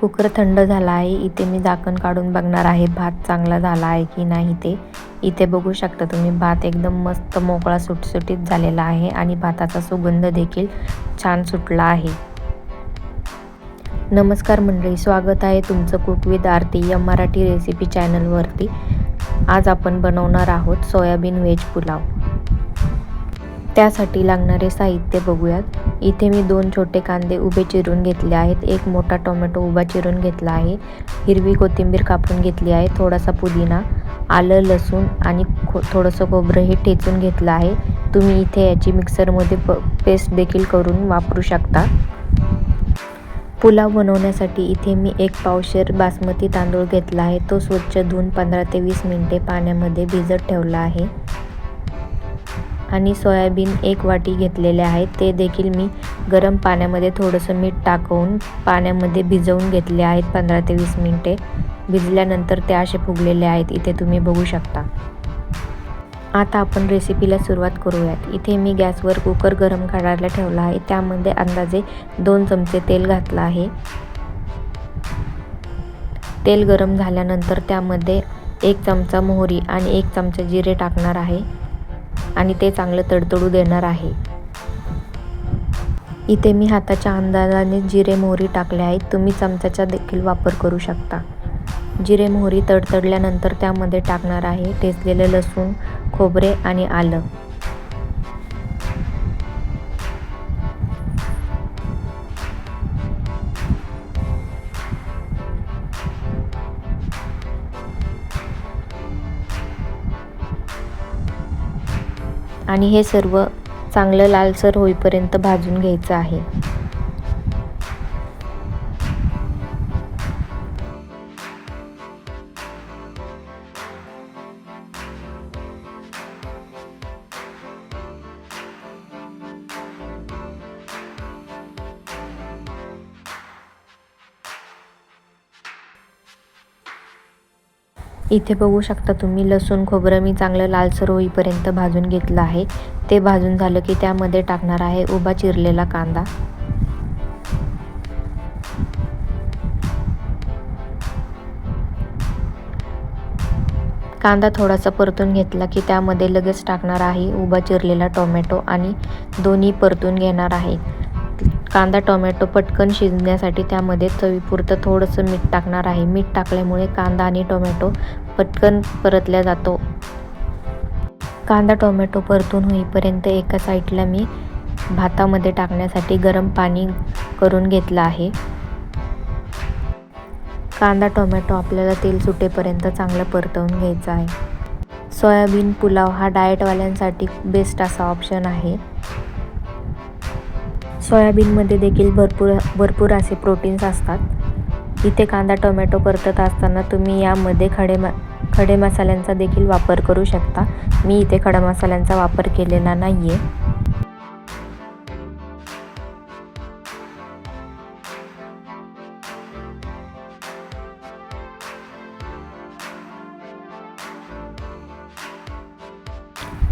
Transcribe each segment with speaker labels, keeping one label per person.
Speaker 1: Cooker थंड झाला आहे. इथे मी झाकण काढून बघणार आहे भात चांगला झाला आहे की नाही ते. इथे बघू शकता तुम्ही भात एकदम मस्त मोकळा सुटसुटीत झालेला आहे आणि भाताचा सुगंध देखील छान सुटला आहे. नमस्कार मंडळी, स्वागत आहे तुमचं कुक विथ आरती या मराठी रेसिपी चॅनलवरती. आज आपण बनवणार आहोत सोयाबीन व्हेज पुलाव. त्यासाठी लागणारे साहित्य बघूयात. इथे मी 2 छोटे कांदे उभे चिरून घेतले आहेत. 1 मोठा टोमॅटो उभा चिरून घेतला आहे. हिरवी कोथिंबीर कापून घेतली आहे. थोडासा पुदिना, आलं, लसूण आणि थोडंसं खोबरं हे ठेचून घेतलं आहे. तुम्ही इथे याची मिक्सरमध्ये पेस्ट देखील करून वापरू शकता. पुलाव बनवण्यासाठी इथे मी 1 पावशेर बासमती तांदूळ घेतला आहे. तो स्वच्छ धुवून 15 ते 20 मिनिटे पाण्यामध्ये भिजत ठेवला आहे. आणि सोयाबीन 1 वाटी घेतलेले आहेत. ते देखील मी गरम पाण्यामध्ये थोडंसं मीठ टाकून पाण्यामध्ये भिजवून घेतले आहेत. 15 ते 20 मिनिटे भिजल्यानंतर ते असे फुगलेले आहेत. इथे तुम्ही बघू शकता. आता आपण रेसिपीला सुरुवात करूयात. इथे मी गॅसवर कुकर गरम करायला ठेवला आहे. त्यामध्ये अंदाजे 2 चमचे तेल घातलं आहे. तेल गरम झाल्यानंतर त्यामध्ये 1 चमचा मोहरी आणि 1 चमचा जिरे टाकणार आहे आणि ते चांगलं तडतडू देणार आहे. इथे मी हाताच्या अंदाजाने जिरे मोहरी टाकले आहेत. तुम्ही चमच्याचा देखील वापर करू शकता. जिरे मोहरी तडतडल्यानंतर त्यामध्ये टाकणार आहे ठेचलेले लसूण, खोबरे आणि आलं. आणि हे सर्व चांगलं लालसर होईपर्यंत भाजून घ्यायचं आहे. इथे बघू शकता तुम्ही लसूण खोबरं मी चांगलं लालसर होईपर्यंत भाजून घेतलं आहे. ते भाजून झालं की त्यामध्ये टाकणार आहे उभा चिरलेला कांदा. कांदा थोडासा परतून घेतला की त्यामध्ये लगेच टाकणार आहे उभा चिरलेला टोमॅटो आणि दोन्ही परतून घेणार आहे. कांदा टोमॅटो पटकन शिजण्यासाठी त्यामध्ये चवीपुरतं थोडंसं मीठ टाकणार आहे. मीठ टाकल्यामुळे कांदा आणि टोमॅटो पटकन परतल्या जातो. कांदा टोमॅटो परतून होईपर्यंत एका साईडला मी भातामध्ये टाकण्यासाठी गरम पाणी करून घेतलं आहे. कांदा टोमॅटो आपल्याला तेल सुटेपर्यंत चांगलं परतवून घ्यायचं आहे. सोयाबीन पुलाव हा डाएटवाल्यांसाठी बेस्ट असा ऑप्शन आहे. सोयाबीनमध्ये देखील भरपूर असे प्रोटीन्स असतात. इथे कांदा टोमॅटो परतत असताना तुम्ही यामध्ये खडे मसाल्यांचा देखील वापर करू शकता. मी इथे खडा मसाल्यांचा वापर केलेला नाही आहे.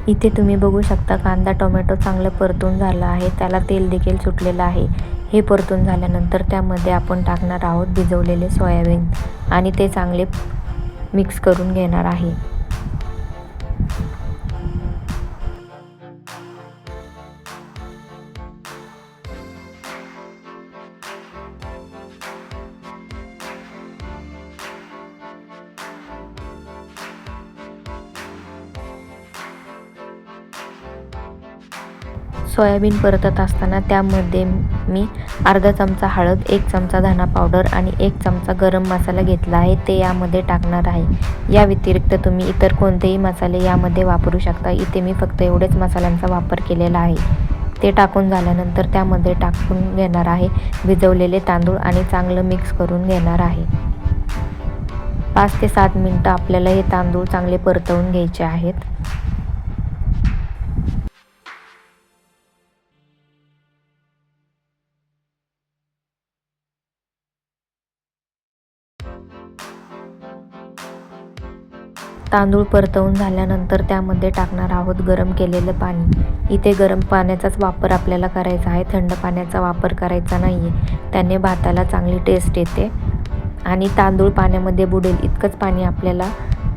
Speaker 1: इथे तुम्ही बघू शकता कांदा टोमॅटो चांगलं परतून झाला आहे. त्याला तेल देखील सुटलेलं आहे. हे परतून झाल्यानंतर त्यामध्ये आपण टाकणार आहोत भिजवलेले सोयाबीन आणि ते चांगले मिक्स करून घेणार आहे. सोयाबीन परतत असताना त्यामध्ये मी अर्धा चमचा हळद, 1 चमचा धना पावडर आणि 1 चमचा गरम मसाला घेतला आहे. ते यामध्ये टाकणार आहे. या व्यतिरिक्त तुम्ही इतर कोणतेही मसाले यामध्ये वापरू शकता. इथे मी फक्त एवढेच मसाल्यांचा वापर केलेला आहे. ते टाकून झाल्यानंतर त्यामध्ये टाकून घेणार आहे भिजवलेले तांदूळ आणि चांगलं मिक्स करून घेणार आहे. 5 ते 7 मिनिटं आपल्याला हे तांदूळ चांगले परतवून घ्यायचे आहेत. तांदूळ परतवून झाल्यानंतर त्यामध्ये टाकणार आहोत गरम केलेलं पाणी. इथे गरम पाण्याचाच वापर आपल्याला करायचा आहे, थंड पाण्याचा वापर करायचा नाही आहे. त्याने भाताला चांगली टेस्ट येते आणि तांदूळ पाण्यामध्ये बुडेल इतकंच पाणी आपल्याला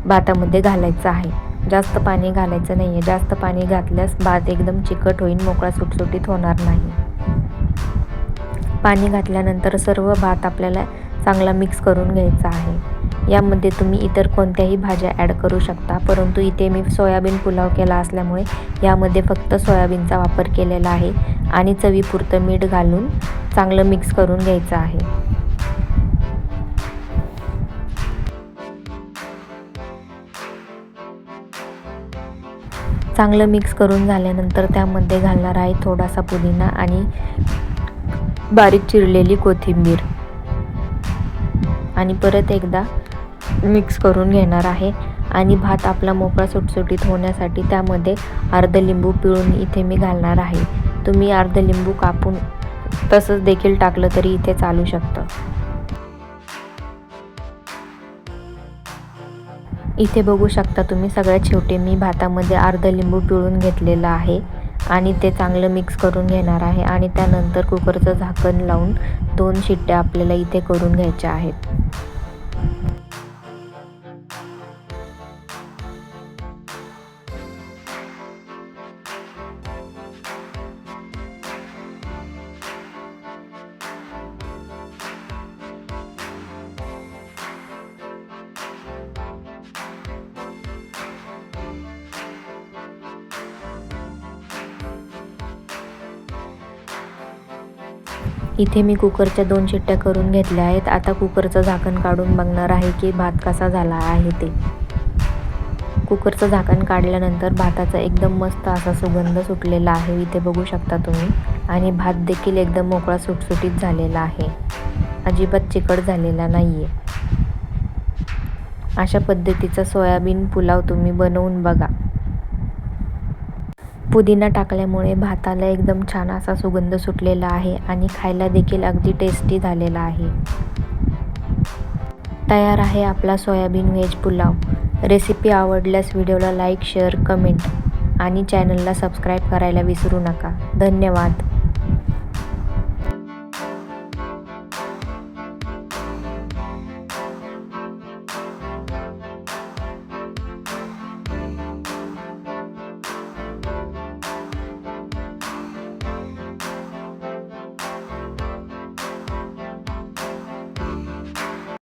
Speaker 1: भातामध्ये घालायचं आहे. जास्त पाणी घालायचं नाही आहे. जास्त पाणी घातल्यास भात एकदम चिकट होईल, मोकळा सुटसुटीत होणार नाही. पाणी घातल्यानंतर सर्व भात आपल्याला चांगला मिक्स करून घ्यायचा आहे. यामध्ये तुम्ही इतर कोणत्याही भाज्या ॲड करू शकता, परंतु इथे मी सोयाबीन पुलाव केला असल्यामुळे यामध्ये फक्त सोयाबीनचा वापर केलेला आहे आणि चवीपुरतं मीठ घालून चांगलं मिक्स करून घ्यायचं आहे. चांगलं मिक्स करून झाल्यानंतर त्यामध्ये घालणार आहे थोडासा पुदिना आणि बारीक चिरलेली कोथिंबीर आणि परत एकदा मिक्स करून घेणार आहे. आणि भात आपला मोकळा सुटसुटीत होण्यासाठी त्यामध्ये अर्ध लिंबू पिळून इथे मी घालणार आहे. तुम्ही अर्ध लिंबू कापून तसंच देखील टाकलं तरी इथे चालू शकतं. इथे बघू शकता तुम्ही, सगळ्यात शेवटी मी भातामध्ये अर्ध लिंबू पिळून घेतलेलं आहे आणि ते चांगलं मिक्स करून घेणार आहे. आणि त्यानंतर कुकरचं झाकण लावून 2 शिट्ट्या आपल्याला इथे करून घ्यायच्या आहेत. इथे मी कुकरच्या 2 शिट्ट्या करून घेतल्या आहेत. आता कुकरचं झाकण काढून बघणार आहे की भात कसा झाला आहे ते. कुकरचं झाकण काढल्यानंतर भाताचा एकदम मस्त असा सुगंध सुटलेला आहे, इथे बघू शकता तुम्ही. आणि भात देखील एकदम मोकळा सुटसुटीत झालेला आहे, अजिबात चिकट झालेला नाही आहे. अशा पद्धतीचा सोयाबीन पुलाव तुम्ही बनवून बघा. पुदिना टाकल्यामुळे भाताला एकदम छान असा सुगंध सुटलेला आहे आणि खायला देखील अगदी टेस्टी झालेला आहे. तयार आहे आपला सोयाबीन व्हेज पुलाव. रेसिपी आवडल्यास व्हिडिओला लाईक, शेअर, कमेंट आणि चॅनलला सबस्क्राईब करायला विसरू नका. धन्यवाद.